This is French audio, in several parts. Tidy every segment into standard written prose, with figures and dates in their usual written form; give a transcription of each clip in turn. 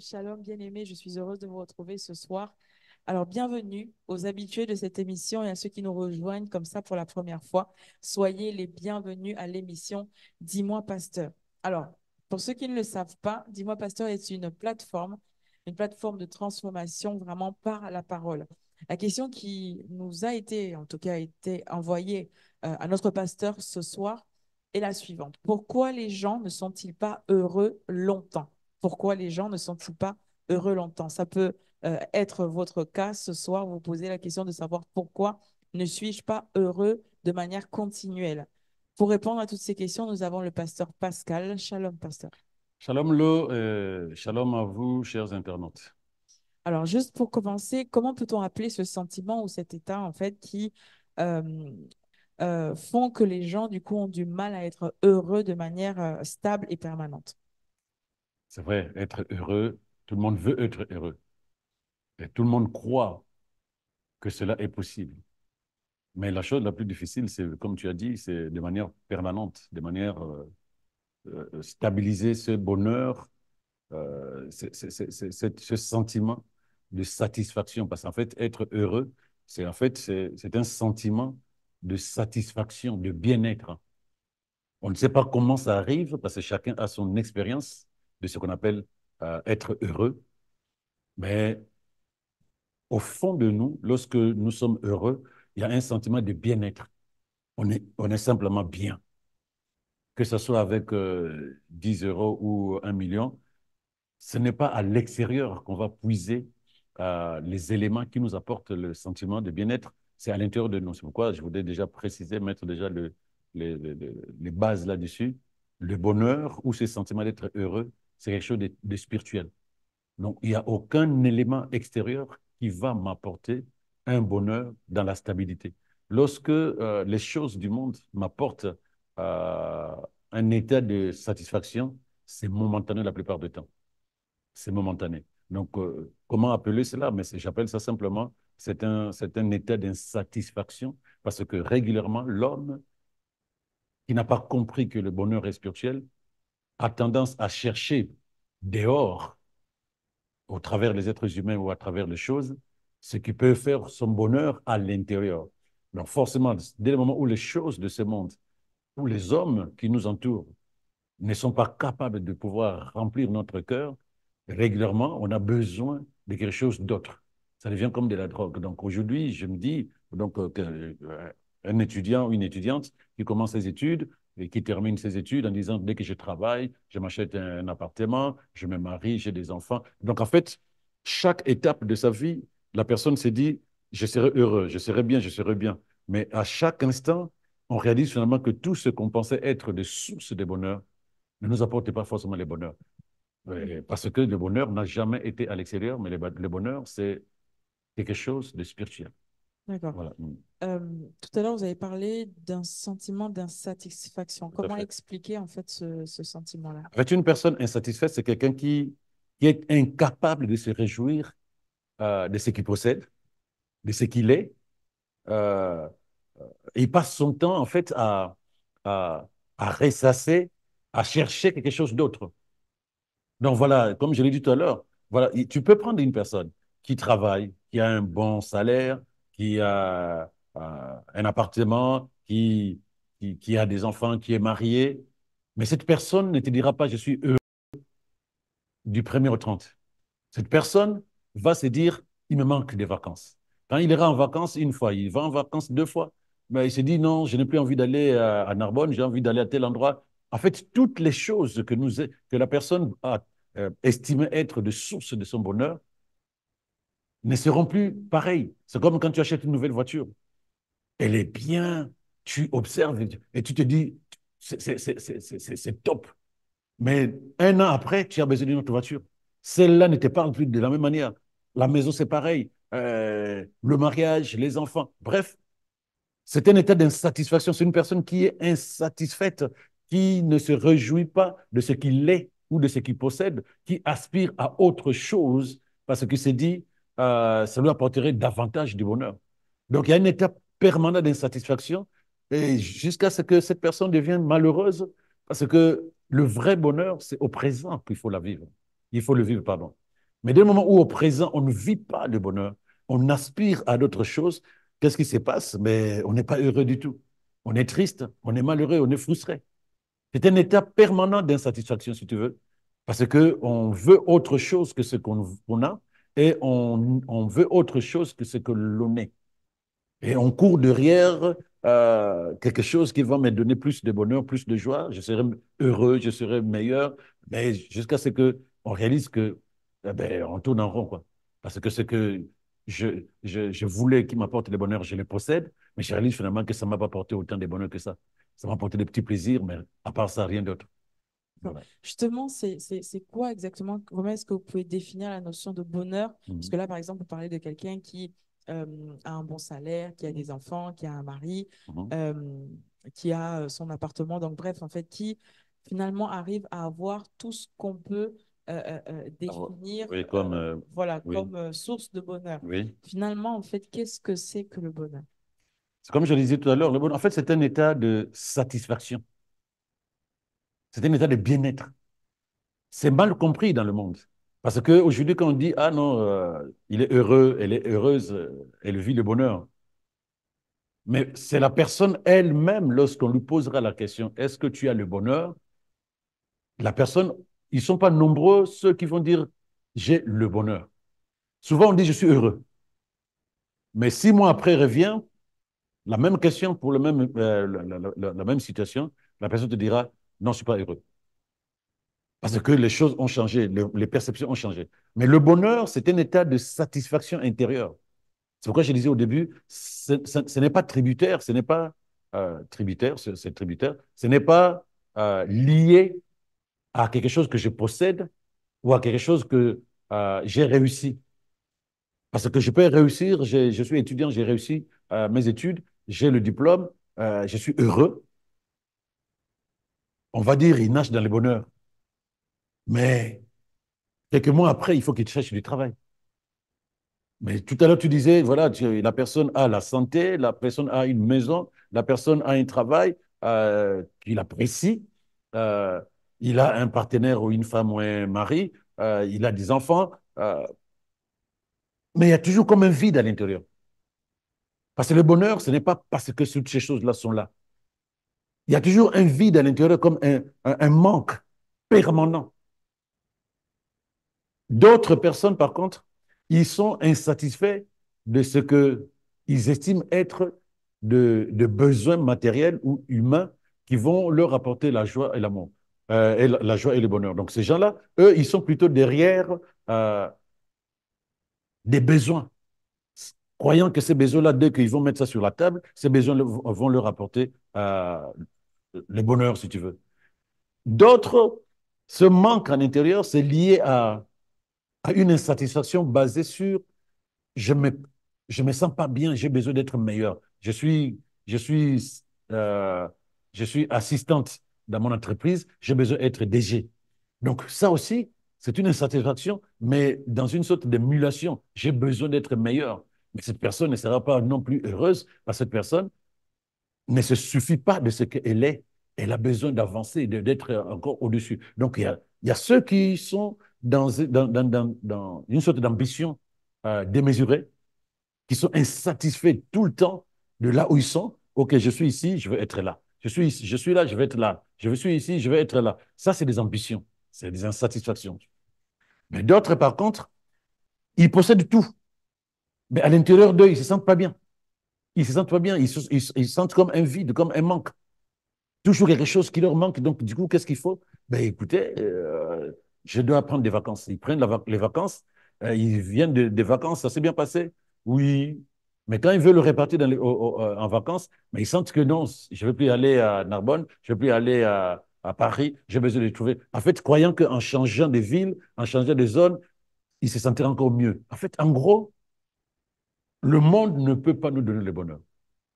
Shalom, bien-aimés, je suis heureuse de vous retrouver ce soir. Alors, bienvenue aux habitués de cette émission et à ceux qui nous rejoignent comme ça pour la première fois. Soyez les bienvenus à l'émission Dis-moi Pasteur. Alors, pour ceux qui ne le savent pas, Dis-moi Pasteur est une plateforme de transformation vraiment par la parole. La question qui nous a été, en tout cas, a été envoyée à notre pasteur ce soir est la suivante. Pourquoi les gens ne sont-ils pas heureux longtemps? Pourquoi les gens ne sont-ils pas heureux longtemps? Ça peut être votre cas ce soir. Vous posez la question de savoir pourquoi ne suis-je pas heureux de manière continuelle. Pour répondre à toutes ces questions, nous avons le pasteur Pascal. Shalom, pasteur. Shalom Lo, shalom à vous, chers internautes. Alors, juste pour commencer, comment peut-on appeler ce sentiment ou cet état, en fait, qui euh, font que les gens, du coup, ont du mal à être heureux de manière stable et permanente? C'est vrai, être heureux, tout le monde veut être heureux. Et tout le monde croit que cela est possible. Mais la chose la plus difficile, c'est, comme tu as dit, c'est de manière permanente, de manière stabiliser ce bonheur, ce sentiment de satisfaction. Parce qu'en fait, être heureux, c'est un sentiment de satisfaction, de bien-être. On ne sait pas comment ça arrive parce que chacun a son expérience de ce qu'on appelle être heureux. Mais au fond de nous, lorsque nous sommes heureux, il y a un sentiment de bien-être. On est simplement bien. Que ce soit avec 10 euros ou 1 million, ce n'est pas à l'extérieur qu'on va puiser les éléments qui nous apportent le sentiment de bien-être. C'est à l'intérieur de nous. C'est pourquoi je voudrais déjà préciser, mettre déjà les bases là-dessus. Le bonheur ou ce sentiment d'être heureux, c'est quelque chose de spirituel. Donc, il n'y a aucun élément extérieur qui va m'apporter un bonheur dans la stabilité. Lorsque les choses du monde m'apportent euh, un état de satisfaction, c'est momentané la plupart du temps. C'est momentané. Donc, comment appeler cela? Mais j'appelle ça simplement, c'est un état d'insatisfaction parce que régulièrement, l'homme qui n'a pas compris que le bonheur est spirituel a tendance à chercher dehors, au travers des êtres humains ou à travers les choses, ce qui peut faire son bonheur à l'intérieur. Donc, forcément, dès le moment où les choses de ce monde, où les hommes qui nous entourent ne sont pas capables de pouvoir remplir notre cœur, régulièrement, on a besoin de quelque chose d'autre. Ça devient comme de la drogue. Donc aujourd'hui, je me dis, donc, un étudiant ou une étudiante qui commence ses études et qui termine ses études en disant, dès que je travaille, je m'achète un appartement, je me marie, j'ai des enfants. Donc en fait, chaque étape de sa vie, la personne s'est dit, je serai heureux, je serai bien, je serai bien. Mais à chaque instant, on réalise finalement que tout ce qu'on pensait être des sources de bonheur ne nous apporte pas forcément le bonheur. Parce que le bonheur n'a jamais été à l'extérieur, mais le bonheur, c'est quelque chose de spirituel. D'accord. Voilà. Euh, Tout à l'heure, vous avez parlé d'un sentiment d'insatisfaction. Tout à Comment fait. expliquer en fait ce sentiment-là? En fait, une personne insatisfaite, c'est quelqu'un qui est incapable de se réjouir de ce qu'il possède, de ce qu'il est. Euh, il passe son temps, en fait, à, à ressasser, à chercher quelque chose d'autre. Donc voilà, comme je l'ai dit tout à l'heure, voilà, tu peux prendre une personne qui travaille, qui a un bon salaire, qui a un appartement, qui a des enfants, qui est marié, mais cette personne ne te dira pas je suis heureux du 1er au 30. Cette personne va se dire il me manque des vacances. Quand il ira en vacances une fois, il va en vacances deux fois, mais il se dit non, je n'ai plus envie d'aller à Narbonne, j'ai envie d'aller à tel endroit. En fait, toutes les choses que la personne a estimées être de source de son bonheur ne seront plus pareilles. C'est comme quand tu achètes une nouvelle voiture. Elle est bien, tu observes et tu te dis c'est top. Mais un an après, tu as besoin d'une autre voiture. Celle-là ne te parle plus de la même manière. La maison, c'est pareil. Le mariage, les enfants. Bref, c'est un état d'insatisfaction. C'est une personne qui est insatisfaite, qui ne se réjouit pas de ce qu'il est ou de ce qu'il possède, qui aspire à autre chose parce qu'il s'est dit, ça lui apporterait davantage de bonheur. Donc, il y a une étape permanente d'insatisfaction et jusqu'à ce que cette personne devienne malheureuse parce que le vrai bonheur, c'est au présent qu'il faut la vivre. Il faut le vivre, pardon. Mais dès le moment où au présent, on ne vit pas le bonheur, on aspire à d'autres choses, qu'est-ce qui se passe? Mais on n'est pas heureux du tout. On est triste, on est malheureux, on est frustré. C'est un état permanent d'insatisfaction, si tu veux, parce qu'on veut autre chose que ce qu'on a et on veut autre chose que ce que l'on est. Et on court derrière quelque chose qui va me donner plus de bonheur, plus de joie. Je serai heureux, je serai meilleur, mais jusqu'à ce qu'on réalise que on tourne en rond, quoi. Parce que ce que je voulais qui m'apporte le bonheur, je le possède, mais je réalise finalement que ça ne m'a pas apporté autant de bonheur que ça. Ça m'a apporté des petits plaisirs, mais à part ça, rien d'autre. Bon, Voilà. justement, c'est quoi exactement, comment est-ce que vous pouvez définir la notion de bonheur? Parce Mhm. que là, par exemple, vous parlez de quelqu'un qui a un bon salaire, qui a des enfants, qui a un mari, Mhm. euh, qui a son appartement. Donc, bref, en fait, qui finalement arrive à avoir tout ce qu'on peut Alors, définir oui, voilà, oui, comme source de bonheur. oui. Finalement, en fait, qu'est-ce que c'est que le bonheur? C'est comme je le disais tout à l'heure, le bonheur, en fait, c'est un état de satisfaction. C'est un état de bien-être. C'est mal compris dans le monde. Parce qu'aujourd'hui, quand on dit, ah non, il est heureux, elle est heureuse, elle vit le bonheur. Mais c'est la personne elle-même, lorsqu'on lui posera la question, est-ce que tu as le bonheur? La personne, ils ne sont pas nombreux ceux qui vont dire, j'ai le bonheur. Souvent, on dit, je suis heureux. Mais 6 mois après revient, la même question pour la même situation, la personne te dira, non, je ne suis pas heureux. Parce que les choses ont changé, les perceptions ont changé. Mais le bonheur, c'est un état de satisfaction intérieure. C'est pourquoi je disais au début, ce n'est pas tributaire, ce n'est pas tributaire, c'est tributaire, ce n'est pas lié à quelque chose que je possède ou à quelque chose que j'ai réussi. Parce que je peux réussir, je suis étudiant, j'ai réussi mes études, j'ai le diplôme, je suis heureux. On va dire, il nage dans le bonheur. Mais quelques mois après, il faut qu'il cherche du travail. Mais tout à l'heure, tu disais, voilà, la personne a la santé, la personne a une maison, la personne a un travail qu'il apprécie, euh, il a un partenaire ou une femme ou un mari, il a des enfants, mais il y a toujours comme un vide à l'intérieur. Parce que le bonheur, ce n'est pas parce que toutes ces choses-là sont là. Il y a toujours un vide à l'intérieur comme un manque permanent. D'autres personnes, par contre, ils sont insatisfaits de ce qu'ils estiment être de besoins matériels ou humains qui vont leur apporter la joie et l'amour, et la joie et le bonheur. Donc ces gens-là, eux, ils sont plutôt derrière euh, des besoins, croyant que ces besoins-là, dès qu'ils vont mettre ça sur la table, ces besoins vont leur apporter le bonheur, si tu veux. D'autres, ce manque à l'intérieur, c'est lié à une insatisfaction basée sur je me, je me sens pas bien, j'ai besoin d'être meilleur. Je suis, euh, je suis assistante dans mon entreprise, j'ai besoin d'être DG. Donc, ça aussi, c'est une insatisfaction, mais dans une sorte d'émulation. J'ai besoin d'être meilleur. Mais cette personne ne sera pas non plus heureuse parce que cette personne ne se suffit pas de ce qu'elle est. Elle a besoin d'avancer, d'être encore au-dessus. Donc, il y a ceux qui sont dans une sorte d'ambition démesurée, qui sont insatisfaits tout le temps de là où ils sont. OK, je suis ici, je veux être là. Je suis là, je veux être là. Je suis ici, je veux être là. Ça, c'est des ambitions, c'est des insatisfactions. Mais d'autres, par contre, ils possèdent tout. Mais à l'intérieur d'eux, ils ne se sentent pas bien. Ils ne se sentent pas bien. Ils sentent comme un vide, comme un manque. Toujours quelque chose qui leur manque. Donc, du coup, qu'est-ce qu'il faut? Ben, écoutez, je dois prendre des vacances. Ils prennent les vacances, ils viennent des vacances, ça s'est bien passé? Oui. Mais quand ils veulent le répartir en vacances, mais ils sentent que non, je ne veux plus aller à Narbonne, je ne veux plus aller à Paris, j'ai besoin de trouver. En fait, croyant qu'en changeant de ville, en changeant de zone, ils se sentiraient encore mieux. En fait, en gros, le monde ne peut pas nous donner le bonheur.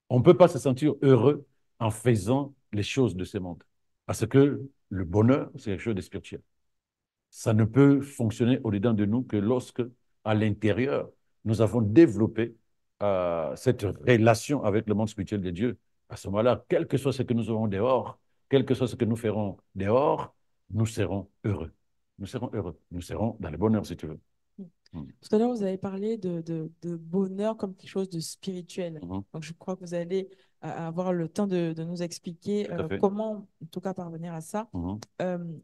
On ne peut pas se sentir heureux en faisant les choses de ce monde. Parce que le bonheur, c'est quelque chose de spirituel. Ça ne peut fonctionner au-dedans de nous que lorsque, à l'intérieur, nous avons développé cette relation avec le monde spirituel de Dieu. À ce moment-là, quel que soit ce que nous aurons dehors, quel que soit ce que nous ferons dehors, nous serons heureux. Nous serons heureux. Nous serons dans le bonheur, si tu veux. Mhm. Tout à l'heure, vous avez parlé de bonheur comme quelque chose de spirituel. Mhm. Donc, je crois que vous allez avoir le temps de nous expliquer Tout à fait. comment, en tout cas, parvenir à ça. Mhm.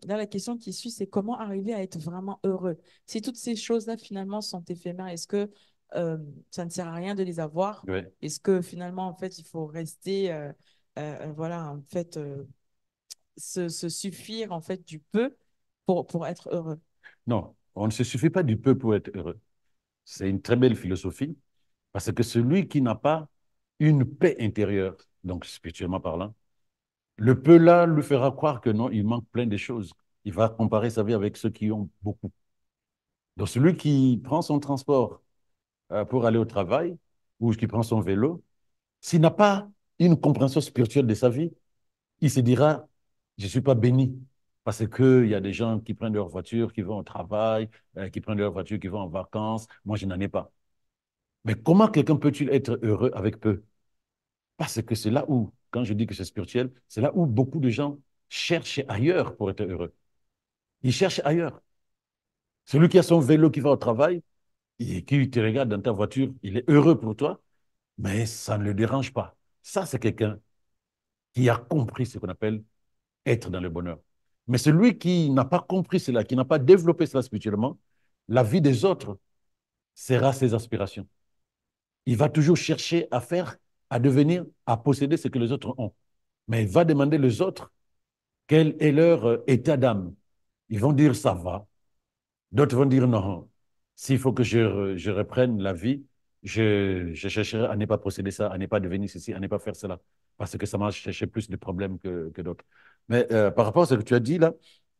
Là, la question qui suit, c'est comment arriver à être vraiment heureux. Si toutes ces choses-là, finalement, sont éphémères, est-ce que ça ne sert à rien de les avoir? Ouais. Est-ce que, finalement, en fait, il faut rester, voilà, en fait, se suffire, en fait, du peu pour être heureux? Non, on ne se suffit pas du peu pour être heureux. C'est une très belle philosophie, parce que celui qui n'a pas une paix intérieure, donc spirituellement parlant, le peu là lui fera croire que non, il manque plein de choses. Il va comparer sa vie avec ceux qui ont beaucoup. Donc celui qui prend son transport pour aller au travail, ou qui prend son vélo, s'il n'a pas une compréhension spirituelle de sa vie, il se dira, je ne suis pas béni. Parce qu'il y a des gens qui prennent leur voiture, qui vont au travail, qui prennent leur voiture, qui vont en vacances. Moi, je n'en ai pas. Mais comment quelqu'un peut-il être heureux avec peu? Parce que c'est là où, quand je dis que c'est spirituel, c'est là où beaucoup de gens cherchent ailleurs pour être heureux. Ils cherchent ailleurs. Celui qui a son vélo qui va au travail et qui te regarde dans ta voiture, il est heureux pour toi, mais ça ne le dérange pas. Ça, c'est quelqu'un qui a compris ce qu'on appelle être dans le bonheur. Mais celui qui n'a pas compris cela, qui n'a pas développé cela spirituellement, la vie des autres sera ses aspirations. Il va toujours chercher à faire, à devenir, à posséder ce que les autres ont. Mais il va demander aux autres quel est leur état d'âme. Ils vont dire ça va. D'autres vont dire non. S'il faut que je reprenne la vie, je chercherai à ne pas posséder ça, à ne pas devenir ceci, à ne pas faire cela. Parce que ça m'a cherché plus de problèmes que d'autres. Mais par rapport à ce que tu as dit là,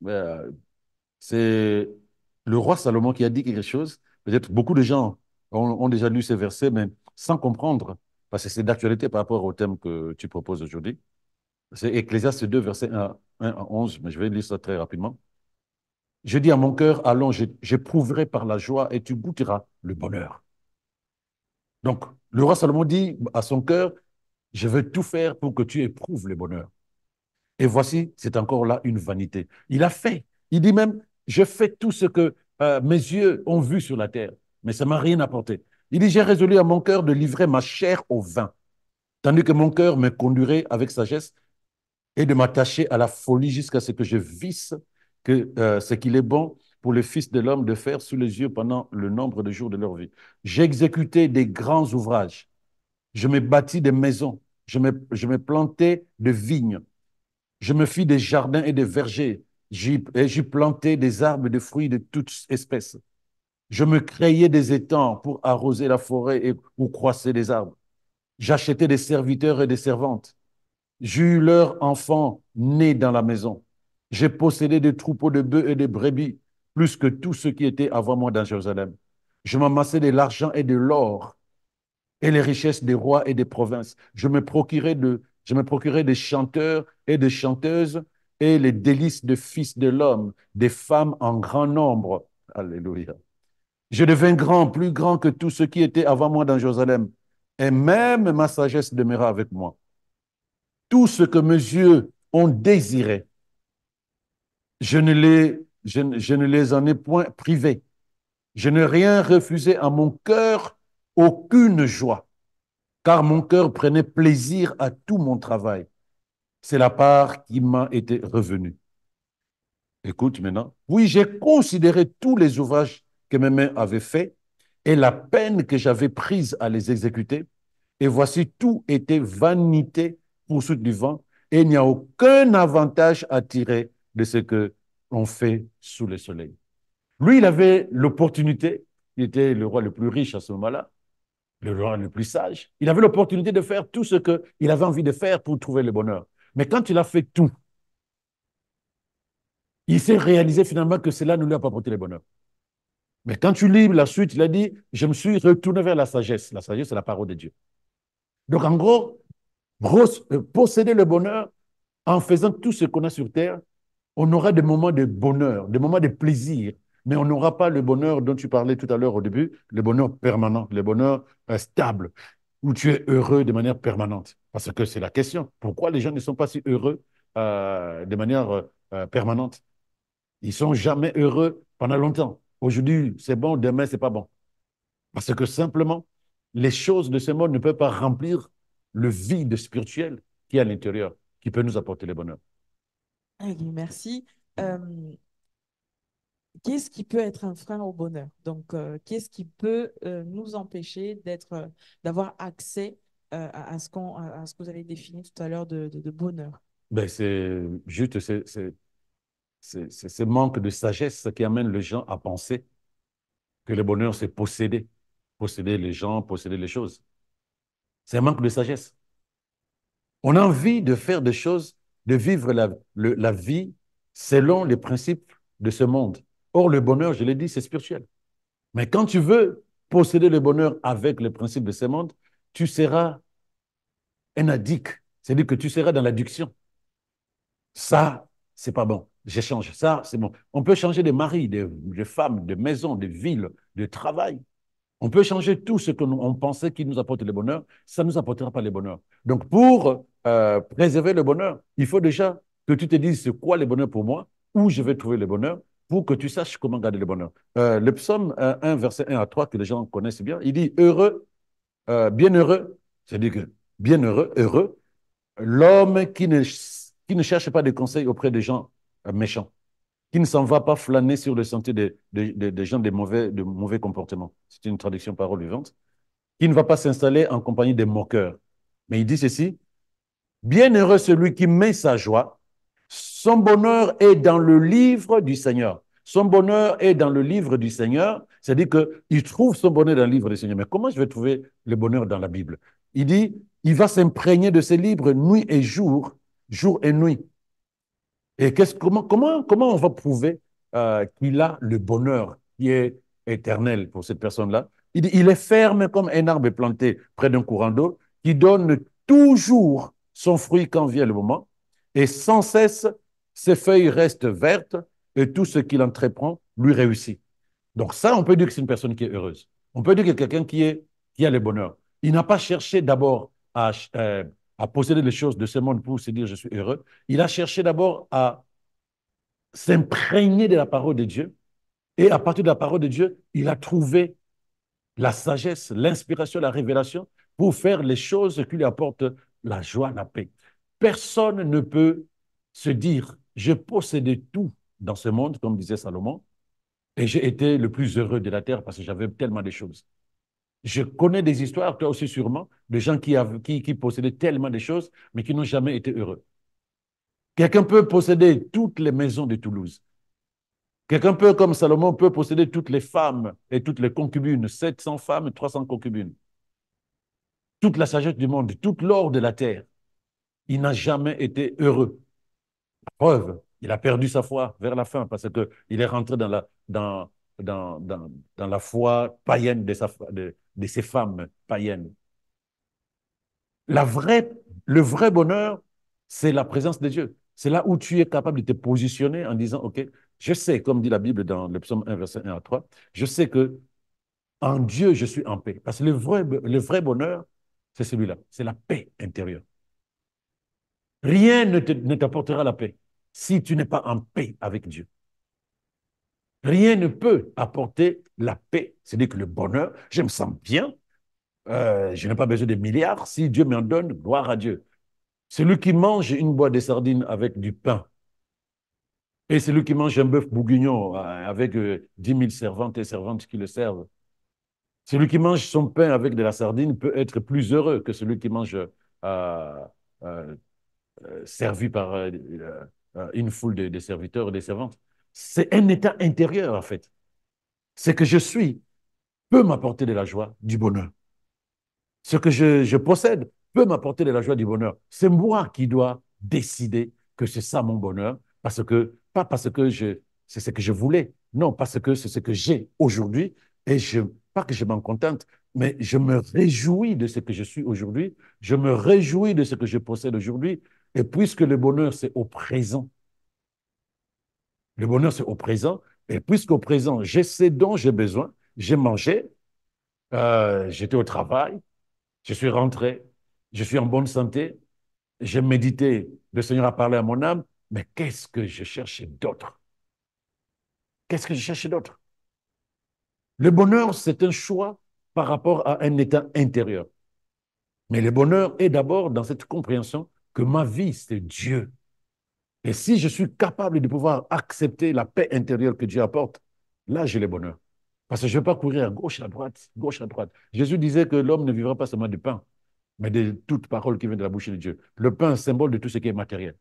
euh, c'est le roi Salomon qui a dit quelque chose. Peut-être beaucoup de gens ont déjà lu ces versets, mais sans comprendre, parce que c'est d'actualité par rapport au thème que tu proposes aujourd'hui. C'est Ecclésiaste 2, verset 1 à 11, mais je vais lire ça très rapidement. Je dis à mon cœur, allons, j'éprouverai par la joie et tu goûteras le bonheur. Donc, le roi Salomon dit à son cœur, je veux tout faire pour que tu éprouves le bonheur. Et voici, c'est encore là une vanité. Il a fait. Il dit même, je fais tout ce que mes yeux ont vu sur la terre, mais ça ne m'a rien apporté. Il dit, j'ai résolu à mon cœur de livrer ma chair au vin, tandis que mon cœur me conduirait avec sagesse et de m'attacher à la folie jusqu'à ce que je visse que ce qu'il est bon pour les fils de l'homme de faire sous les yeux pendant le nombre de jours de leur vie. J'ai exécuté des grands ouvrages. Je me bâtis des maisons. Je me plantais de vignes. Je me fis des jardins et des vergers. J'y plantais des arbres de fruits de toutes espèces. Je me créais des étangs pour arroser la forêt et où croissaient des arbres. J'achetais des serviteurs et des servantes. J'eus leurs enfants nés dans la maison. J'ai possédé des troupeaux de bœufs et de brebis, plus que tous ceux qui étaient avant moi dans Jérusalem. Je m'amassais de l'argent et de l'or et les richesses des rois et des provinces. Je me procurais des chanteurs et des chanteuses et les délices de fils de l'homme, des femmes en grand nombre. Alléluia. Je devins grand, plus grand que tous ceux qui étaient avant moi dans Jérusalem. Et même ma sagesse demeura avec moi. Tout ce que mes yeux ont désiré, je ne les en ai point privés. Je n'ai rien refusé à mon cœur, aucune joie, car mon cœur prenait plaisir à tout mon travail. C'est la part qui m'a été revenue. Écoute maintenant. Oui, j'ai considéré tous les ouvrages que mes mains avaient faits et la peine que j'avais prise à les exécuter. Et voici, tout était vanité, poursuite du vent, et il n'y a aucun avantage à tirer de ce que l'on fait sous le soleil. Lui, il avait l'opportunité, il était le roi le plus riche à ce moment-là, le roi le plus sage, il avait l'opportunité de faire tout ce qu'il avait envie de faire pour trouver le bonheur. Mais quand il a fait tout, il s'est réalisé finalement que cela ne lui a pas apporté le bonheur. Mais quand tu lis la suite, il a dit, je me suis retourné vers la sagesse. La sagesse, c'est la parole de Dieu. Donc en gros, posséder le bonheur en faisant tout ce qu'on a sur terre, on aura des moments de bonheur, des moments de plaisir, mais on n'aura pas le bonheur dont tu parlais tout à l'heure au début, le bonheur permanent, le bonheur stable, où tu es heureux de manière permanente. Parce que c'est la question. Pourquoi les gens ne sont pas si heureux de manière permanente? Ils ne sont jamais heureux pendant longtemps. Aujourd'hui, c'est bon, demain, c'est pas bon. Parce que simplement, les choses de ce monde ne peuvent pas remplir le vide spirituel qui est à l'intérieur, qui peut nous apporter le bonheur. Ok, merci. Euh, Qu'est-ce qui peut être un frein au bonheur? Donc, qu'est-ce qui peut nous empêcher d'avoir accès à à ce que vous avez défini tout à l'heure de bonheur? Ben, c'est juste ce manque de sagesse qui amène les gens à penser que le bonheur, c'est posséder. Posséder les gens, posséder les choses. C'est un manque de sagesse. On a envie de faire des choses, de vivre la vie selon les principes de ce monde. Or, le bonheur, je l'ai dit, c'est spirituel. Mais quand tu veux posséder le bonheur avec les principes de ce monde, tu seras un addict. C'est-à-dire que tu seras dans l'addiction. Ça, c'est pas bon. J'échange. Ça, c'est bon. On peut changer de mari, de femmes, de maisons, de villes, de travail. On peut changer tout ce que on pensait qui nous apporte le bonheur. Ça ne nous apportera pas le bonheur. Donc, pour préserver le bonheur, il faut déjà que tu te dises c'est quoi le bonheur pour moi, où je vais trouver le bonheur, pour que tu saches comment garder le bonheur. Le psaume 1, verset 1 à 3, que les gens connaissent bien, il dit heureux, bienheureux, c'est-à-dire que bienheureux, heureux, l'homme qui ne cherche pas de conseils auprès des gens méchants, qui ne s'en va pas flâner sur le sentier des gens de mauvais comportements. C'est une traduction parole vivante. Qui ne va pas s'installer en compagnie des moqueurs. Mais il dit ceci, bienheureux celui qui met sa joie, son bonheur est dans le livre du Seigneur. Son bonheur est dans le livre du Seigneur, c'est-à-dire qu'il trouve son bonheur dans le livre du Seigneur. Mais comment je vais trouver le bonheur dans la Bible? Il dit, il va s'imprégner de ces livres nuit et jour et nuit. Et comment on va prouver qu'il a le bonheur qui est éternel pour cette personne-là? Il dit, il est ferme comme un arbre planté près d'un courant d'eau qui donne toujours son fruit quand vient le moment et sans cesse ses feuilles restent vertes et tout ce qu'il entreprend lui réussit. Donc ça, on peut dire que c'est une personne qui est heureuse. On peut dire que c'est quelqu'un qui a le bonheur. Il n'a pas cherché d'abord à posséder les choses de ce monde pour se dire je suis heureux. Il a cherché d'abord à s'imprégner de la parole de Dieu. Et à partir de la parole de Dieu, il a trouvé la sagesse, l'inspiration, la révélation pour faire les choses qui lui apportent la joie, la paix. Personne ne peut se dire, je possédais tout dans ce monde, comme disait Salomon, et j'ai été le plus heureux de la terre parce que j'avais tellement de choses. Je connais des histoires, toi aussi sûrement, de gens qui possédaient tellement de choses, mais qui n'ont jamais été heureux. Quelqu'un peut posséder toutes les maisons de Toulouse. Quelqu'un peut, comme Salomon, peut posséder toutes les femmes et toutes les concubines, 700 femmes et 300 concubines, toute la sagesse du monde, toute l'or de la terre. Il n'a jamais été heureux. Preuve, il a perdu sa foi vers la fin parce qu'il est rentré dans la foi païenne de ces femmes païennes. La vraie, le vrai bonheur, c'est la présence de Dieu. C'est là où tu es capable de te positionner en disant, OK, je sais, comme dit la Bible dans le psaume 1, verset 1 à 3, je sais que en Dieu, je suis en paix. Parce que le vrai bonheur, c'est celui-là, c'est la paix intérieure. Rien ne t'apportera la paix si tu n'es pas en paix avec Dieu. Rien ne peut apporter la paix, c'est-à-dire que le bonheur, je me sens bien, je n'ai pas besoin de milliards, si Dieu m'en donne, gloire à Dieu. Celui qui mange une boîte de sardines avec du pain et celui qui mange un bœuf bourguignon avec 10 000 servantes et servantes qui le servent, celui qui mange son pain avec de la sardine peut être plus heureux que celui qui mange euh, euh, servi par une foule de serviteurs et de servantes. C'est un état intérieur, en fait. Ce que je suis peut m'apporter de la joie, du bonheur. Ce que je possède peut m'apporter de la joie, du bonheur. C'est moi qui dois décider que c'est ça mon bonheur, pas parce que c'est ce que je voulais, non, parce que c'est ce que j'ai aujourd'hui, et pas que je m'en contente, mais je me réjouis de ce que je suis aujourd'hui, je me réjouis de ce que je possède aujourd'hui, et puisque le bonheur, c'est au présent, le bonheur, c'est au présent, et puisqu'au présent, j'ai ce dont j'ai besoin, j'ai mangé, j'étais au travail, je suis rentré, je suis en bonne santé, j'ai médité, le Seigneur a parlé à mon âme, mais qu'est-ce que je cherchais d'autre? Qu'est-ce que je cherchais d'autre? Le bonheur, c'est un choix par rapport à un état intérieur. Mais le bonheur est d'abord dans cette compréhension que ma vie, c'est Dieu. Et si je suis capable de pouvoir accepter la paix intérieure que Dieu apporte, là, j'ai le bonheur. Parce que je ne vais pas courir à gauche, à droite, gauche, à droite. Jésus disait que l'homme ne vivra pas seulement de pain, mais de toute parole qui vient de la bouche de Dieu. Le pain, symbole de tout ce qui est matériel.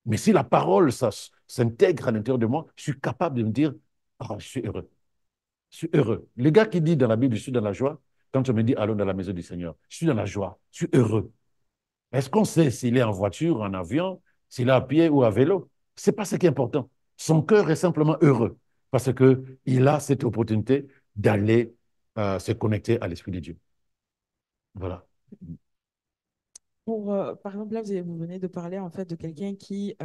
Mais si la parole, ça s'intègre à l'intérieur de moi, je suis capable de me dire, ah, je suis heureux. Je suis heureux. Le gars qui dit dans la Bible, je suis dans la joie, quand on me dit, allons dans la maison du Seigneur, je suis dans la joie, je suis heureux. Est-ce qu'on sait s'il est en voiture, en avion, s'il est à pied ou à vélo? Ce n'est pas ce qui est important. Son cœur est simplement heureux parce qu'il a cette opportunité d'aller se connecter à l'Esprit de Dieu. Voilà. Par exemple, là, vous venez de parler en fait de quelqu'un qui,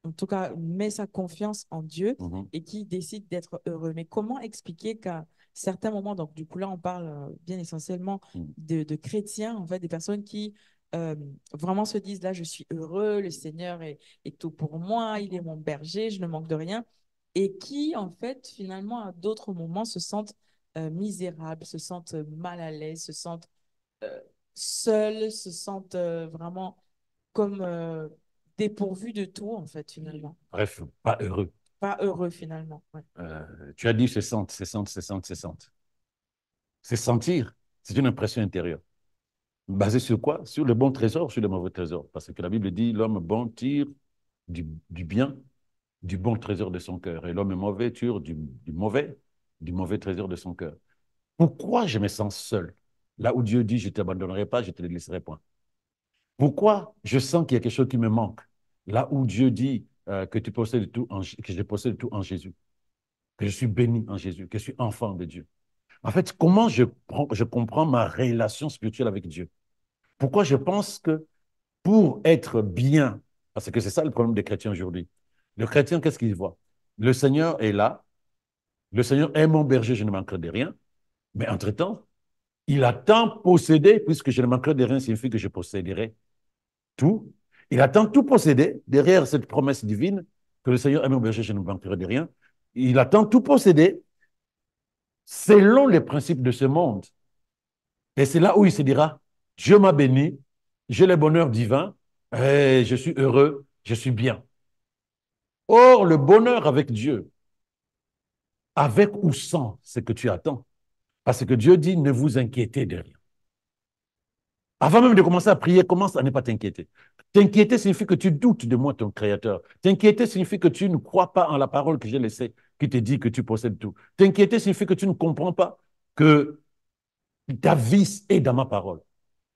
en tout cas, met sa confiance en Dieu Mhm. et qui décide d'être heureux. Mais comment expliquer qu'à certains moments, donc du coup là, on parle bien essentiellement Mhm. de chrétiens, en fait, des personnes qui euh, vraiment se disent, là, je suis heureux, le Seigneur est tout pour moi, il est mon berger, je ne manque de rien, et qui, en fait, finalement, à d'autres moments, se sentent misérables, se sentent mal à l'aise, se sentent euh, seuls, se sentent vraiment comme dépourvus de tout, en fait, finalement. Bref, pas heureux. Pas heureux, finalement. Ouais. Tu as dit se sente, se sente, se sente, se sente. C'est sentir, c'est une impression intérieure. Basée sur quoi? Sur le bon trésor, sur le mauvais trésor. Parce que la Bible dit, l'homme bon tire du bien, du bon trésor de son cœur. Et l'homme mauvais tire du mauvais trésor de son cœur. Pourquoi je me sens seul? Là où Dieu dit, je ne t'abandonnerai pas, je ne te laisserai point. Pourquoi je sens qu'il y a quelque chose qui me manque? Là où Dieu dit que tu possèdes tout que je possède tout en Jésus, que je suis béni en Jésus, que je suis enfant de Dieu. En fait, comment je comprends ma relation spirituelle avec Dieu? Pourquoi je pense que pour être bien, parce que c'est ça le problème des chrétiens aujourd'hui. Le chrétien, qu'est-ce qu'il voit? Le Seigneur est là, le Seigneur est mon berger, je ne manquerai de rien, mais entre-temps, il a tant possédé, puisque je ne manquerai de rien, signifie que je posséderai tout. Il a tant tout possédé, derrière cette promesse divine, que le Seigneur est mon berger, je ne manquerai de rien. Il a tant tout possédé, selon les principes de ce monde. Et c'est là où il se dira, Dieu m'a béni, j'ai le bonheur divin, et je suis heureux, je suis bien. Or, le bonheur avec Dieu, avec ou sans ce que tu attends, parce que Dieu dit, ne vous inquiétez de rien. Avant même de commencer à prier, commence à ne pas t'inquiéter. T'inquiéter signifie que tu doutes de moi, ton Créateur. T'inquiéter signifie que tu ne crois pas en la parole que j'ai laissée, qui te dit que tu possèdes tout. T'inquiéter signifie que tu ne comprends pas que ta vie est dans ma parole.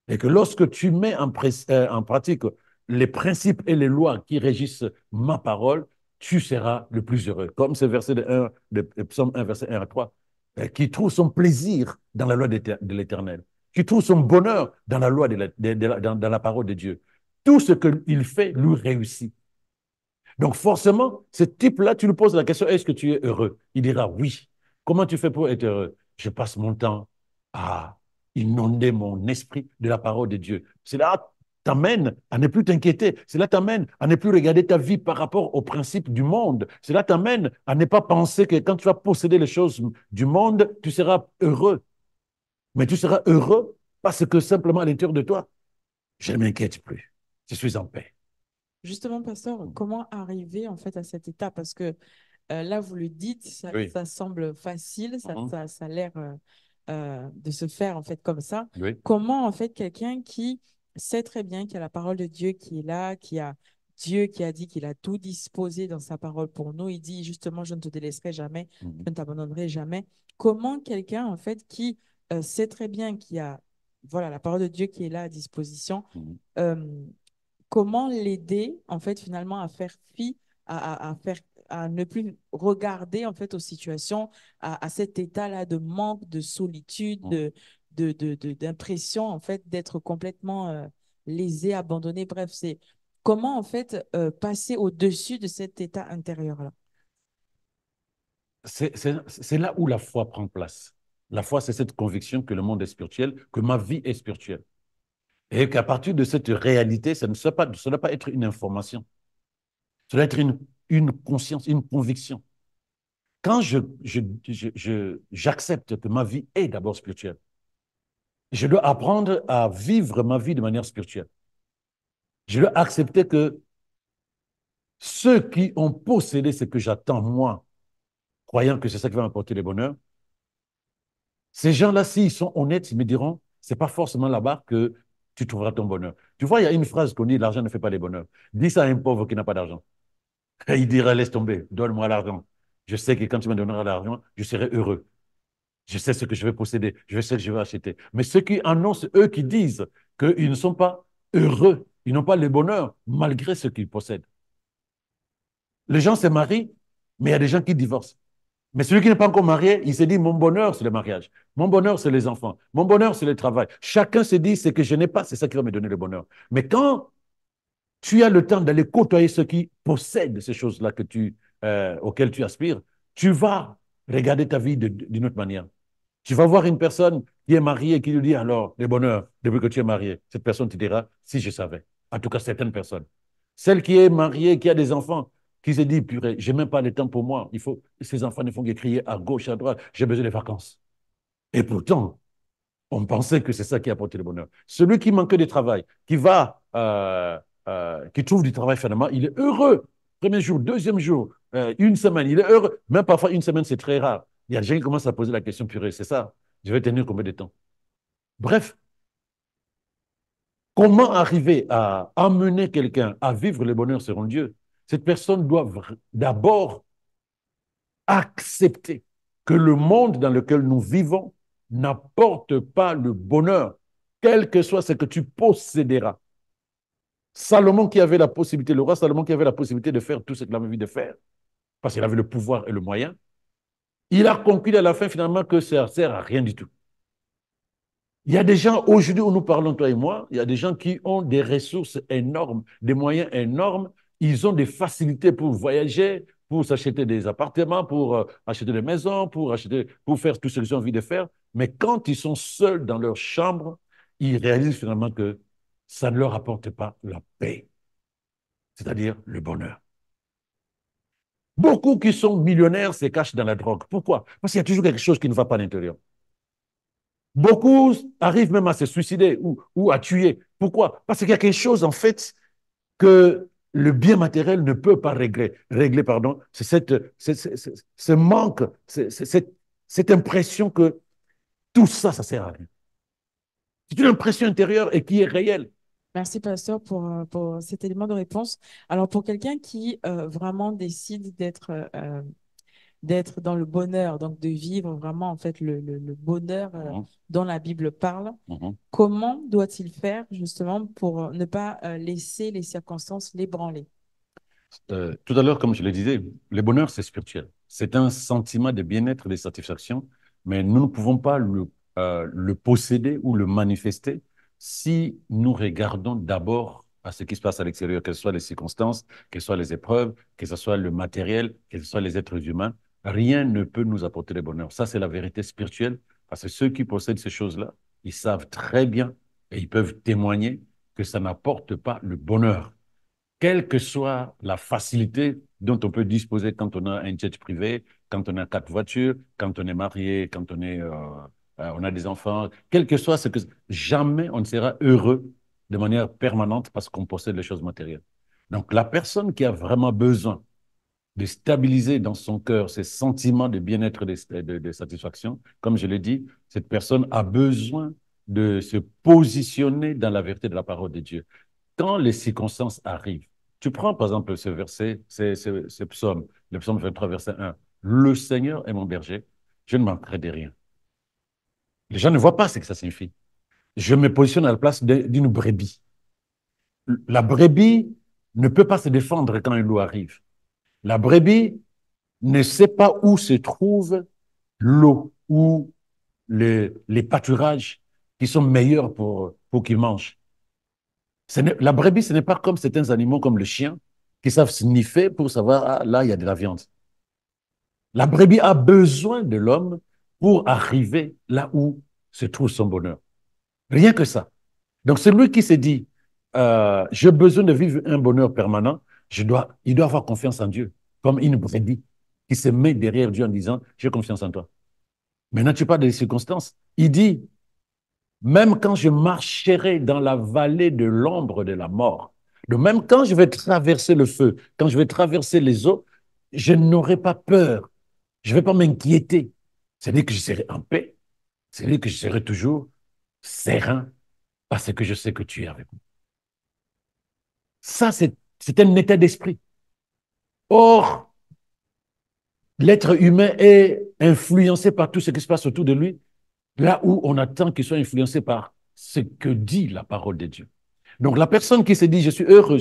Et que lorsque tu mets en pratique les principes et les lois qui régissent ma parole, tu seras le plus heureux. Comme ce verset de Psaume 1, verset 1 à 3, qui trouve son plaisir dans la loi de l'Éternel, qui trouve son bonheur dans la loi dans la parole de Dieu. Tout ce qu'il fait lui réussit. Donc forcément, ce type-là, tu lui poses la question, est-ce que tu es heureux? Il dira oui. Comment tu fais pour être heureux? Je passe mon temps à inonder mon esprit de la parole de Dieu. Cela t'amène à ne plus t'inquiéter. Cela t'amène à ne plus regarder ta vie par rapport aux principes du monde. Cela t'amène à ne pas penser que quand tu vas posséder les choses du monde, tu seras heureux. Mais tu seras heureux parce que simplement à l'intérieur de toi, je ne m'inquiète plus. Je suis en paix. Justement, pasteur, comment arriver en fait à cet état? Parce que là, vous le dites, Oui. ça semble facile, Mhm. ça a l'air de se faire en fait comme ça. Oui. Comment en fait quelqu'un qui sait très bien qu'il y a la parole de Dieu qui est là, qui a Dieu qui a dit qu'il a tout disposé dans sa parole pour nous, il dit justement, je ne te délaisserai jamais, Mhm. je ne t'abandonnerai jamais. Comment quelqu'un en fait qui sait très bien qu'il y a voilà, la parole de Dieu qui est là à disposition, Mhm. euh, comment l'aider en fait finalement à faire fi, à faire à ne plus regarder en fait aux situations, à cet état-là de manque, de solitude, Mhm. d'impression en fait d'être complètement lésé, abandonné. Bref, c'est comment en fait passer au-dessus de cet état intérieur-là. C'est là où la foi prend place. La foi, c'est cette conviction que le monde est spirituel, que ma vie est spirituelle. Et qu'à partir de cette réalité, ça ne doit pas être une information. Ça doit être une conscience, une conviction. quand j'accepte que ma vie est d'abord spirituelle, je dois apprendre à vivre ma vie de manière spirituelle. Je dois accepter que ceux qui ont possédé ce que j'attends, moi, croyant que c'est ça qui va m'apporter le bonheur, ces gens-là, s'ils sont honnêtes, ils me diront, c'est pas forcément là-bas que tu trouveras ton bonheur. Tu vois, il y a une phrase qu'on dit, l'argent ne fait pas les bonheurs. Dis ça à un pauvre qui n'a pas d'argent. Et il dira, laisse tomber, donne-moi l'argent. Je sais que quand tu me donneras l'argent, je serai heureux. Je sais ce que je vais posséder, je sais ce que je vais acheter. Mais ceux qui en ont, c'est eux qui disent qu'ils ne sont pas heureux, ils n'ont pas le bonheur malgré ce qu'ils possèdent. Les gens se marient, mais il y a des gens qui divorcent. Mais celui qui n'est pas encore marié, il se dit, mon bonheur, c'est le mariage. Mon bonheur, c'est les enfants. Mon bonheur, c'est le travail. Chacun se dit, ce que je n'ai pas, c'est ça qui va me donner le bonheur. Mais quand tu as le temps d'aller côtoyer ceux qui possèdent ces choses-là auxquelles tu aspires, tu vas regarder ta vie d'une autre manière. Tu vas voir une personne qui est mariée et qui lui dit alors, le bonheur, depuis que tu es marié. Cette personne te dira, si je savais. En tout cas, certaines personnes. Celle qui est mariée, qui a des enfants, qui se dit, purée, j'ai même pas le temps pour moi. Ces enfants ne font que crier à gauche, à droite, j'ai besoin de vacances. Et pourtant, on pensait que c'est ça qui apportait le bonheur. Celui qui manque de travail, qui trouve du travail finalement, il est heureux. Premier jour, deuxième jour, une semaine, il est heureux. Même parfois, une semaine, c'est très rare. Il y a des gens qui commencent à poser la question, purée, c'est ça, je vais tenir combien de temps? Bref, comment arriver à amener quelqu'un à vivre le bonheur selon Dieu? Cette personne doit d'abord accepter que le monde dans lequel nous vivons n'apporte pas le bonheur, quel que soit ce que tu posséderas. Salomon qui avait la possibilité, le roi Salomon qui avait la possibilité de faire tout ce qu'il avait envie de faire, parce qu'il avait le pouvoir et le moyen, il a conclu à la fin finalement que ça ne sert à rien du tout. Il y a des gens, aujourd'hui où nous parlons, toi et moi, il y a des gens qui ont des ressources énormes, des moyens énormes, ils ont des facilités pour voyager, pour s'acheter des appartements, pour acheter des maisons, pour faire tout ce qu'ils ont envie de faire. Mais quand ils sont seuls dans leur chambre, ils réalisent finalement que ça ne leur apporte pas la paix, c'est-à-dire le bonheur. Beaucoup qui sont millionnaires se cachent dans la drogue. Pourquoi? Parce qu'il y a toujours quelque chose qui ne va pas à l'intérieur. Beaucoup arrivent même à se suicider ou à tuer. Pourquoi? Parce qu'il y a quelque chose, en fait, que le bien matériel ne peut pas régler. Régler, pardon, c'est ce manque, cette impression que tout ça, ça sert à rien. C'est une impression intérieure et qui est réelle. Merci, pasteur, pour cet élément de réponse. Alors, pour quelqu'un qui vraiment décide d'être dans le bonheur, donc de vivre vraiment en fait le bonheur Mhm, dont la Bible parle, mhm. comment doit-il faire justement pour ne pas laisser les circonstances l'ébranler? Tout à l'heure, comme je le disais, le bonheur, c'est spirituel. C'est un sentiment de bien-être, de satisfaction, mais nous ne pouvons pas le posséder ou le manifester si nous regardons d'abord à ce qui se passe à l'extérieur, que ce soit les circonstances, que ce soit les épreuves, que ce soit le matériel, que ce soit les êtres humains. Rien ne peut nous apporter le bonheur. Ça, c'est la vérité spirituelle, parce que ceux qui possèdent ces choses-là, ils savent très bien et ils peuvent témoigner que ça n'apporte pas le bonheur quelle que soit la facilité dont on peut disposer quand on a un jet privé, quand on a quatre voitures, quand on est marié, quand on a des enfants, quel que soit ce que... Jamais on ne sera heureux de manière permanente parce qu'on possède les choses matérielles. Donc, la personne qui a vraiment besoin de stabiliser dans son cœur ces sentiments de bien-être et de satisfaction, comme je l'ai dit, cette personne a besoin de se positionner dans la vérité de la parole de Dieu quand les circonstances arrivent, tu prends par exemple ce verset, ce psaume, le psaume 23, verset 1. Le Seigneur est mon berger, je ne manquerai de rien. Les gens ne voient pas ce que ça signifie. Je me positionne à la place d'une brebis. La brebis ne peut pas se défendre quand un loup arrive. La brebis ne sait pas où se trouve l'eau ou les pâturages qui sont meilleurs pour qu'il mange. La brebis, ce n'est pas comme certains animaux comme le chien qui savent sniffer pour savoir, ah, là, il y a de la viande. La brebis a besoin de l'homme pour arriver là où se trouve son bonheur. Rien que ça. Donc, celui qui se dit, j'ai besoin de vivre un bonheur permanent, il doit avoir confiance en Dieu, comme une brebis qui se met derrière Dieu en disant, j'ai confiance en toi. Maintenant, tu parles des circonstances. Il dit, même quand je marcherai dans la vallée de l'ombre de la mort, de même quand je vais traverser le feu, quand je vais traverser les eaux, je n'aurai pas peur, je ne vais pas m'inquiéter. C'est-à-dire que je serai en paix, c'est-à-dire que je serai toujours serein parce que je sais que tu es avec moi. Ça, c'est un état d'esprit. Or, l'être humain est influencé par tout ce qui se passe autour de lui, là où on attend qu'il soit influencé par ce que dit la parole de Dieu. Donc, la personne qui se dit, je suis heureux,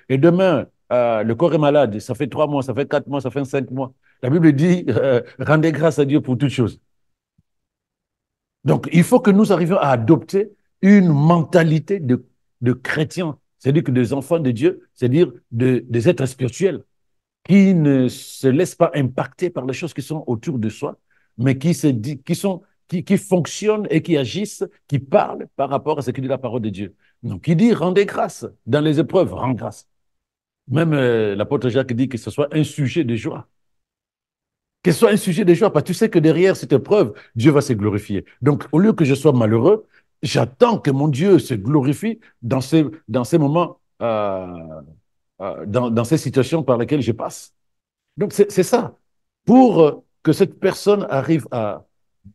et demain, le corps est malade, ça fait 3 mois, ça fait 4 mois, ça fait 5 mois. La Bible dit, rendez grâce à Dieu pour toutes choses. Donc, il faut que nous arrivions à adopter une mentalité de chrétiens, c'est-à-dire que des enfants de Dieu, c'est-à-dire des êtres spirituels qui ne se laissent pas impacter par les choses qui sont autour de soi, mais qui fonctionnent et qui agissent, qui parlent par rapport à ce que dit la parole de Dieu. Donc, il dit rendez grâce dans les épreuves, rends grâce. Même l'apôtre Jacques dit que ce soit un sujet de joie. Que ce soit un sujet de joie, parce que tu sais que derrière cette épreuve, Dieu va se glorifier. Donc, au lieu que je sois malheureux, j'attends que mon Dieu se glorifie dans ces moments, dans ces situations par lesquelles je passe. Donc, c'est ça. Pour que cette personne arrive à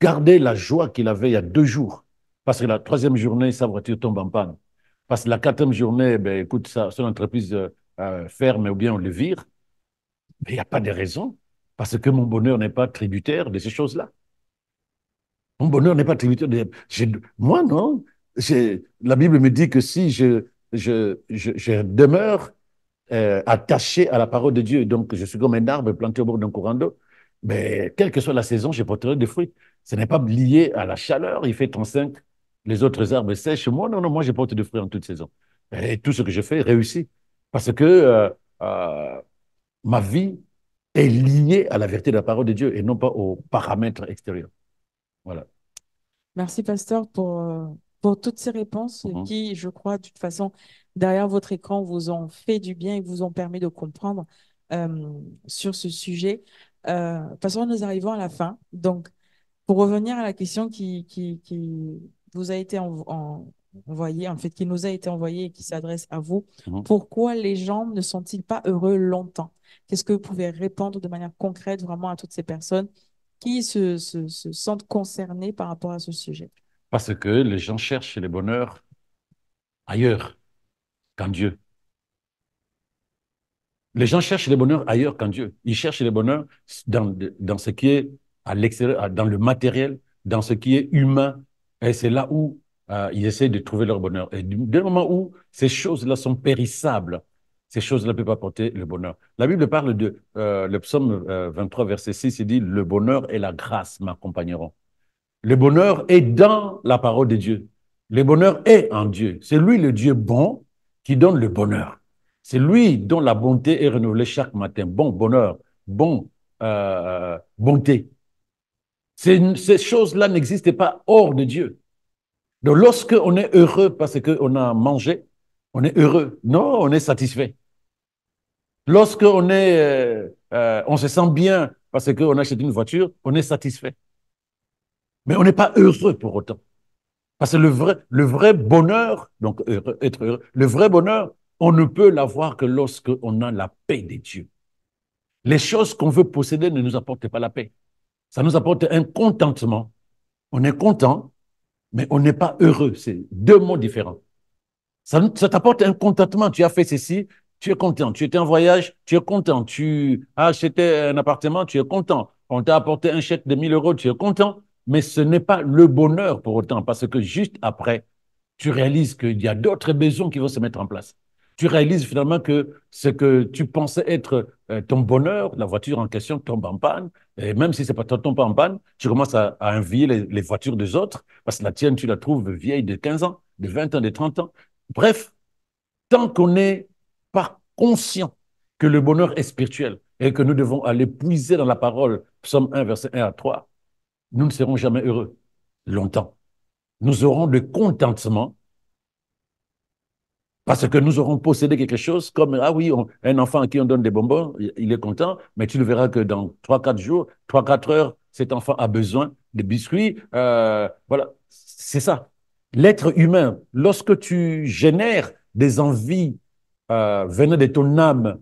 garder la joie qu'il avait il y a 2 jours, parce que la troisième journée, sa voiture tombe en panne. Parce que la quatrième journée, ben, écoute, son entreprise ferme ou bien on le vire. Mais il n'y a pas de raison, parce que mon bonheur n'est pas tributaire de ces choses-là. Mon bonheur n'est pas tributaire de... Moi, non. La Bible me dit que si je demeure attaché à la parole de Dieu, donc je suis comme un arbre planté au bord d'un courant d'eau, mais quelle que soit la saison, je porterai des fruits. Ce n'est pas lié à la chaleur, il fait 35, les autres arbres sèchent. Moi, non, non, moi, je porte des fruits en toute saison. Et tout ce que je fais réussit. Parce que euh, ma vie est liée à la vérité de la parole de Dieu et non pas aux paramètres extérieurs. Voilà. Merci, pasteur, pour toutes ces réponses Mhm. qui, je crois, de toute façon, derrière votre écran, vous ont fait du bien et vous ont permis de comprendre sur ce sujet. Pasteur, nous arrivons à la fin. Donc, pour revenir à la question qui vous a été envoyée, en fait, qui nous a été envoyée et qui s'adresse à vous, Mhm. pourquoi les gens ne sont-ils pas heureux longtemps? Qu'est-ce que vous pouvez répondre de manière concrète vraiment à toutes ces personnes qui se sentent concernées par rapport à ce sujet? Parce que les gens cherchent le bonheur ailleurs qu'en Dieu. Les gens cherchent le bonheur ailleurs qu'en Dieu. Ils cherchent le bonheur dans ce qui est à l'extérieur, dans le matériel, dans ce qui est humain. Et c'est là où ils essaient de trouver leur bonheur. Et dès le moment où ces choses-là sont périssables, ces choses-là ne peuvent pas apporter le bonheur. La Bible parle de le psaume 23, verset 6, il dit, le bonheur et la grâce m'accompagneront. Le bonheur est dans la parole de Dieu. Le bonheur est en Dieu. C'est lui le Dieu bon qui donne le bonheur. C'est lui dont la bonté est renouvelée chaque matin. Bon bonheur, bonté. Ces choses-là n'existent pas hors de Dieu. Donc lorsque on est heureux parce qu'on a mangé, on est heureux. Non, on est satisfait. Lorsque on se sent bien parce qu'on a acheté une voiture, on est satisfait. Mais on n'est pas heureux pour autant. Parce que le vrai bonheur, donc être heureux, le vrai bonheur, on ne peut l'avoir que lorsque on a la paix de Dieu. Les choses qu'on veut posséder ne nous apportent pas la paix. Ça nous apporte un contentement. On est content, mais on n'est pas heureux. C'est 2 mots différents. Ça t'apporte un contentement. Tu as fait ceci, tu es content. Tu étais en voyage, tu es content. Tu as acheté un appartement, tu es content. On t'a apporté un chèque de 1 000 euros, tu es content. Mais ce n'est pas le bonheur pour autant, parce que juste après, tu réalises qu'il y a d'autres besoins qui vont se mettre en place. Tu réalises finalement que ce que tu pensais être ton bonheur, la voiture en question tombe en panne, et même si c'est pas ton tombe en panne, tu commences à envier les voitures des autres, parce que la tienne, tu la trouves vieille de 15 ans, de 20 ans, de 30 ans. Bref, tant qu'on n'est pas conscient que le bonheur est spirituel et que nous devons aller puiser dans la parole, Psaume 1, verset 1 à 3, nous ne serons jamais heureux longtemps. Nous aurons le contentement Parce que nous aurons possédé quelque chose comme, ah oui, un enfant à qui on donne des bonbons, il est content, mais tu le verras que dans 3, 4 jours, 3, 4 heures, cet enfant a besoin de biscuits. Voilà, c'est ça. L'être humain, lorsque tu génères des envies venant de ton âme,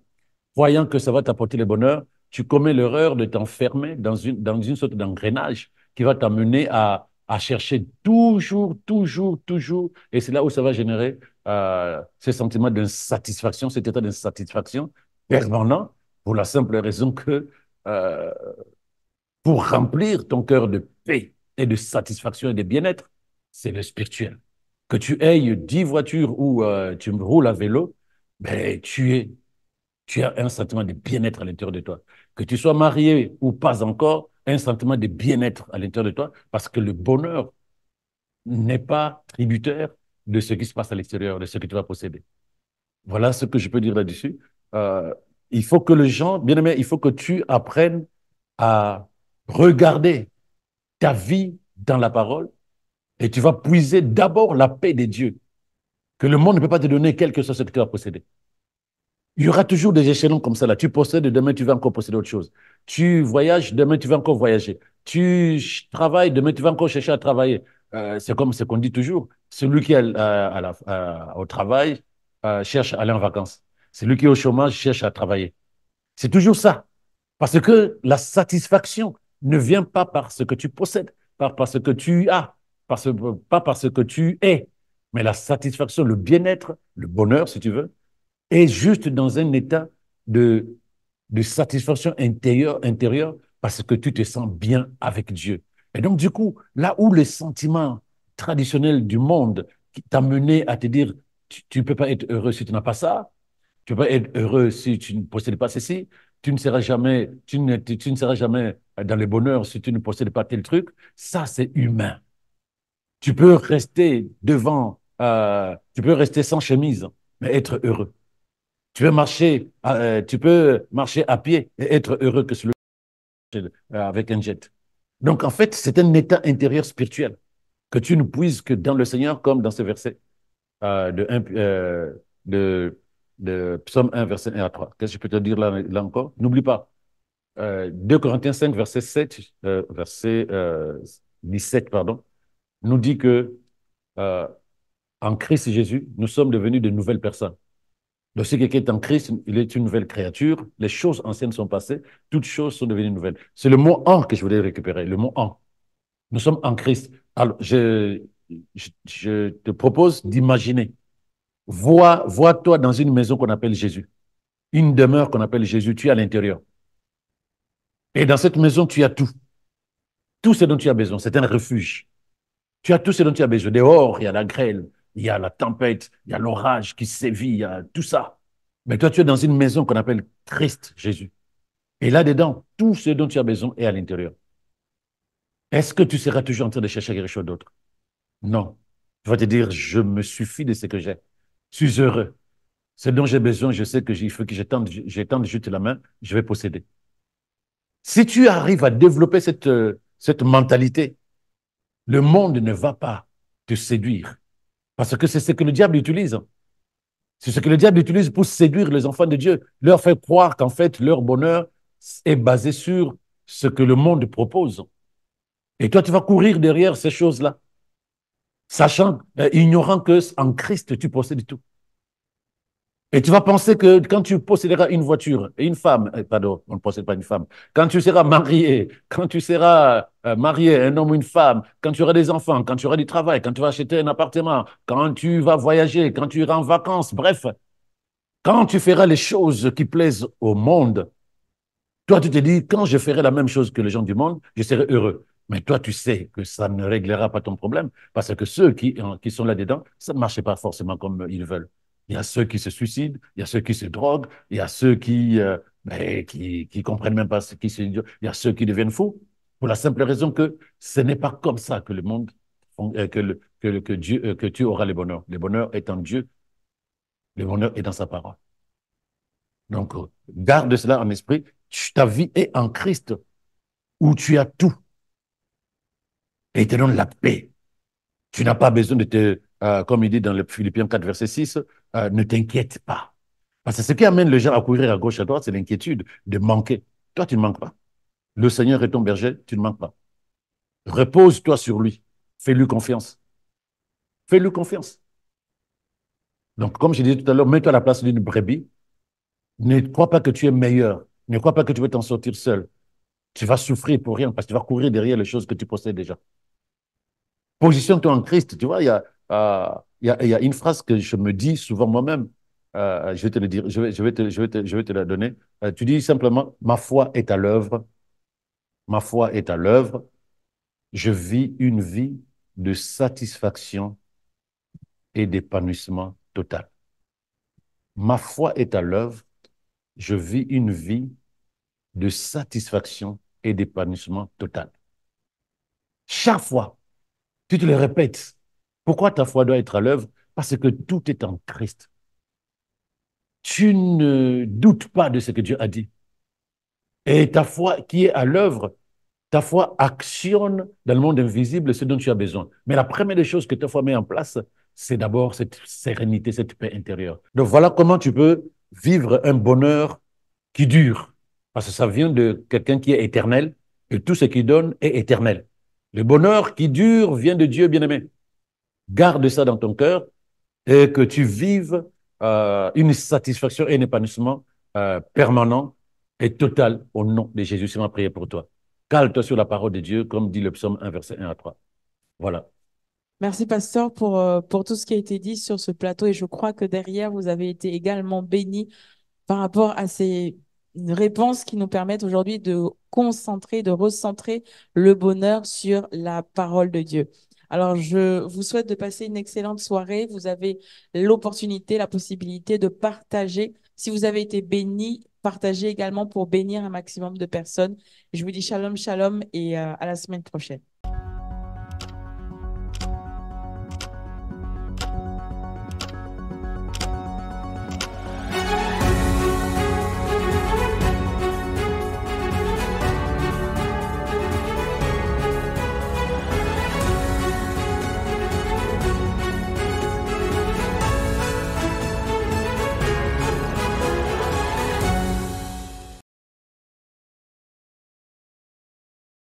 croyant que ça va t'apporter le bonheur, tu commets l'erreur de t'enfermer dans une sorte d'engrenage qui va t'amener à chercher toujours, toujours, toujours. Et c'est là où ça va générer ce sentiment d'insatisfaction, cet état d'insatisfaction permanent, pour la simple raison que euh, pour remplir ton cœur de paix et de satisfaction et de bien-être, c'est le spirituel. Que tu aies 10 voitures ou tu roules à vélo, ben, tu as un sentiment de bien-être à l'intérieur de toi. Que tu sois marié ou pas encore, un sentiment de bien-être à l'intérieur de toi, parce que le bonheur n'est pas tributaire de ce qui se passe à l'extérieur, de ce que tu vas posséder. Voilà ce que je peux dire là-dessus. Euh, il faut que les gens, bien aimé, il faut que tu apprennes à regarder ta vie dans la parole et tu vas puiser d'abord la paix de Dieu, que le monde ne peut pas te donner quel que soit ce que tu vas posséder. Il y aura toujours des échelons comme ça là. Tu possèdes, demain tu vas encore posséder autre chose. Tu voyages, demain tu vas encore voyager. Tu travailles, demain tu vas encore chercher à travailler. C'est comme ce qu'on dit toujours. Celui qui est au travail cherche à aller en vacances. Celui qui est au chômage cherche à travailler. C'est toujours ça. Parce que la satisfaction ne vient pas par ce que tu possèdes, pas parce que tu as, pas parce que tu es. Mais la satisfaction, le bien-être, le bonheur, si tu veux, est juste dans un état de, de satisfaction intérieure parce que tu te sens bien avec Dieu. Et donc, du coup, là où les sentiments traditionnels du monde qui t'a mené à te dire, tu ne peux pas être heureux si tu n'as pas ça, tu ne peux pas être heureux si tu ne possèdes pas ceci, tu ne seras jamais dans le bonheur si tu ne possèdes pas tel truc, ça, c'est humain. Tu peux rester sans chemise, mais être heureux. Tu peux marcher à pied et être heureux que celui avec un jet. Donc, en fait, c'est un état intérieur spirituel que tu ne puises que dans le Seigneur, comme dans ce verset de, de, de Psaume 1, verset 1 à 3. Qu'est-ce que je peux te dire là encore? N'oublie pas, 2 Corinthiens 5, verset 7, verset 17, pardon, nous dit que euh, en Christ Jésus, nous sommes devenus de nouvelles personnes. Donc, si quelqu'un est en Christ, il est une nouvelle créature. Les choses anciennes sont passées. Toutes choses sont devenues nouvelles. C'est le mot en que je voulais récupérer, le mot en. Nous sommes en Christ. Alors, je te propose d'imaginer. Vois-toi dans une maison qu'on appelle Jésus. Une demeure qu'on appelle Jésus. Tu es à l'intérieur. Et dans cette maison, tu as tout. Tout ce dont tu as besoin. C'est un refuge. Tu as tout ce dont tu as besoin. Dehors, il y a la grêle, il y a la tempête, il y a l'orage qui sévit, il y a tout ça. Mais toi, tu es dans une maison qu'on appelle Christ Jésus. Et là-dedans, tout ce dont tu as besoin est à l'intérieur. Est-ce que tu seras toujours en train de chercher quelque chose d'autre? Non. Tu vas te dire, je me suffis de ce que j'ai. Je suis heureux. Ce dont j'ai besoin, je sais qu'il faut que j'étende juste la main, je vais posséder. Si tu arrives à développer cette mentalité, le monde ne va pas te séduire. Parce que c'est ce que le diable utilise. C'est ce que le diable utilise pour séduire les enfants de Dieu, leur faire croire qu'en fait, leur bonheur est basé sur ce que le monde propose. Et toi, tu vas courir derrière ces choses-là, sachant, ignorant que en Christ, tu possèdes tout. Et tu vas penser que quand tu posséderas une voiture et une femme, pardon, on ne possède pas une femme, quand tu seras marié, quand tu seras marié, un homme ou une femme, quand tu auras des enfants, quand tu auras du travail, quand tu vas acheter un appartement, quand tu vas voyager, quand tu iras en vacances, bref, quand tu feras les choses qui plaisent au monde, toi, tu te dis, quand je ferai la même chose que les gens du monde, je serai heureux. Mais toi, tu sais que ça ne réglera pas ton problème parce que ceux qui sont là-dedans, ça ne marche pas forcément comme ils veulent. Il y a ceux qui se suicident, il y a ceux qui se droguent, il y a ceux qui comprennent même pas ce qui se dit, il y a ceux qui deviennent fous pour la simple raison que ce n'est pas comme ça que le monde, que Dieu, que tu auras le bonheur. Le bonheur est en Dieu, le bonheur est dans sa parole. Donc, garde cela en esprit. Ta vie est en Christ où tu as tout et il te donne la paix. Tu n'as pas besoin de te comme il dit dans le Philippiens 4, verset 6, ne t'inquiète pas. Parce que ce qui amène les gens à courir à gauche, à droite, c'est l'inquiétude de manquer. Toi, tu ne manques pas. Le Seigneur est ton berger, tu ne manques pas. Repose-toi sur lui. Fais-lui confiance. Fais-lui confiance. Donc, comme je disais tout à l'heure, mets-toi à la place d'une brebis. Ne crois pas que tu es meilleur. Ne crois pas que tu vas t'en sortir seul. Tu vas souffrir pour rien parce que tu vas courir derrière les choses que tu possèdes déjà. Positionne-toi en Christ. Tu vois, il y a une phrase que je me dis souvent moi-même. Je vais te le dire, je vais te la donner. Tu dis simplement, ma foi est à l'œuvre. Ma foi est à l'œuvre. Je vis une vie de satisfaction et d'épanouissement total. Ma foi est à l'œuvre. Je vis une vie de satisfaction et d'épanouissement total. Chaque fois, tu te le répètes. Pourquoi ta foi doit être à l'œuvre? Parce que tout est en Christ. Tu ne doutes pas de ce que Dieu a dit. Et ta foi qui est à l'œuvre, ta foi actionne dans le monde invisible ce dont tu as besoin. Mais la première des choses que ta foi met en place, c'est d'abord cette sérénité, cette paix intérieure. Donc voilà comment tu peux vivre un bonheur qui dure. Parce que ça vient de quelqu'un qui est éternel et tout ce qu'il donne est éternel. Le bonheur qui dure vient de Dieu bien-aimé. Garde ça dans ton cœur et que tu vives une satisfaction et un épanouissement permanent et total au nom de Jésus. C'est ma prière pour toi. Cale-toi sur la parole de Dieu, comme dit le psaume 1, verset 1 à 3. Voilà. Merci, pasteur, pour tout ce qui a été dit sur ce plateau. Et je crois que derrière, vous avez été également bénis par rapport à ces réponses qui nous permettent aujourd'hui de concentrer, de recentrer le bonheur sur la parole de Dieu. Alors, je vous souhaite de passer une excellente soirée. Vous avez l'opportunité, la possibilité de partager. Si vous avez été béni, partagez également pour bénir un maximum de personnes. Je vous dis shalom, shalom et à la semaine prochaine.